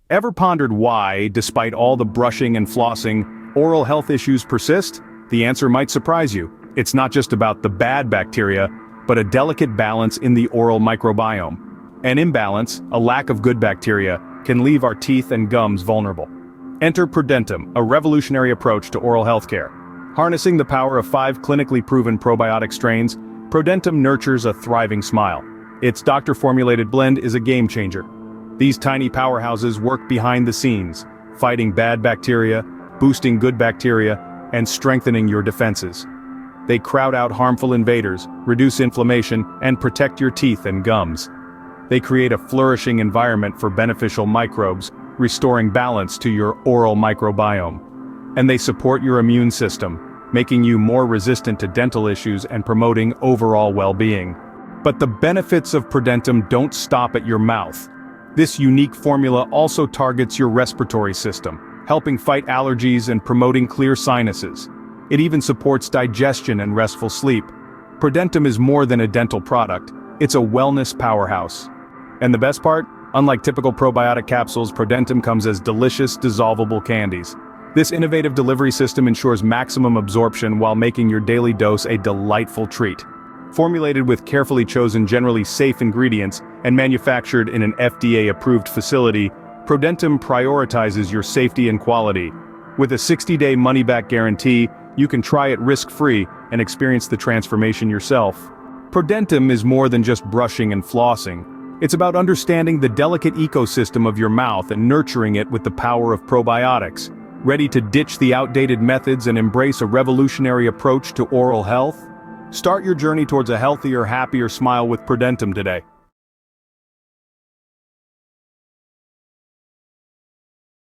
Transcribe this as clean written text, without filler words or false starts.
Ever pondered why, despite all the brushing and flossing, oral health issues persist? The answer might surprise you. It's not just about the bad bacteria, but a delicate balance in the oral microbiome. An imbalance, a lack of good bacteria, can leave our teeth and gums vulnerable. Enter ProDentim, a revolutionary approach to oral healthcare. Harnessing the power of 5 clinically proven probiotic strains, ProDentim nurtures a thriving smile. Its doctor-formulated blend is a game-changer. These tiny powerhouses work behind the scenes, fighting bad bacteria, boosting good bacteria, and strengthening your defenses. They crowd out harmful invaders, reduce inflammation, and protect your teeth and gums. They create a flourishing environment for beneficial microbes, restoring balance to your oral microbiome. And they support your immune system, making you more resistant to dental issues and promoting overall well-being. But the benefits of ProDentim don't stop at your mouth. This unique formula also targets your respiratory system, helping fight allergies and promoting clear sinuses. It even supports digestion and restful sleep. ProDentim is more than a dental product, it's a wellness powerhouse. And the best part? Unlike typical probiotic capsules, ProDentim comes as delicious, dissolvable candies. This innovative delivery system ensures maximum absorption while making your daily dose a delightful treat. Formulated with carefully chosen, generally safe ingredients, and manufactured in an FDA-approved facility, ProDentim prioritizes your safety and quality. With a 60-day money-back guarantee, you can try it risk-free and experience the transformation yourself. ProDentim is more than just brushing and flossing. It's about understanding the delicate ecosystem of your mouth and nurturing it with the power of probiotics. Ready to ditch the outdated methods and embrace a revolutionary approach to oral health? Start your journey towards a healthier, happier smile with ProDentim today.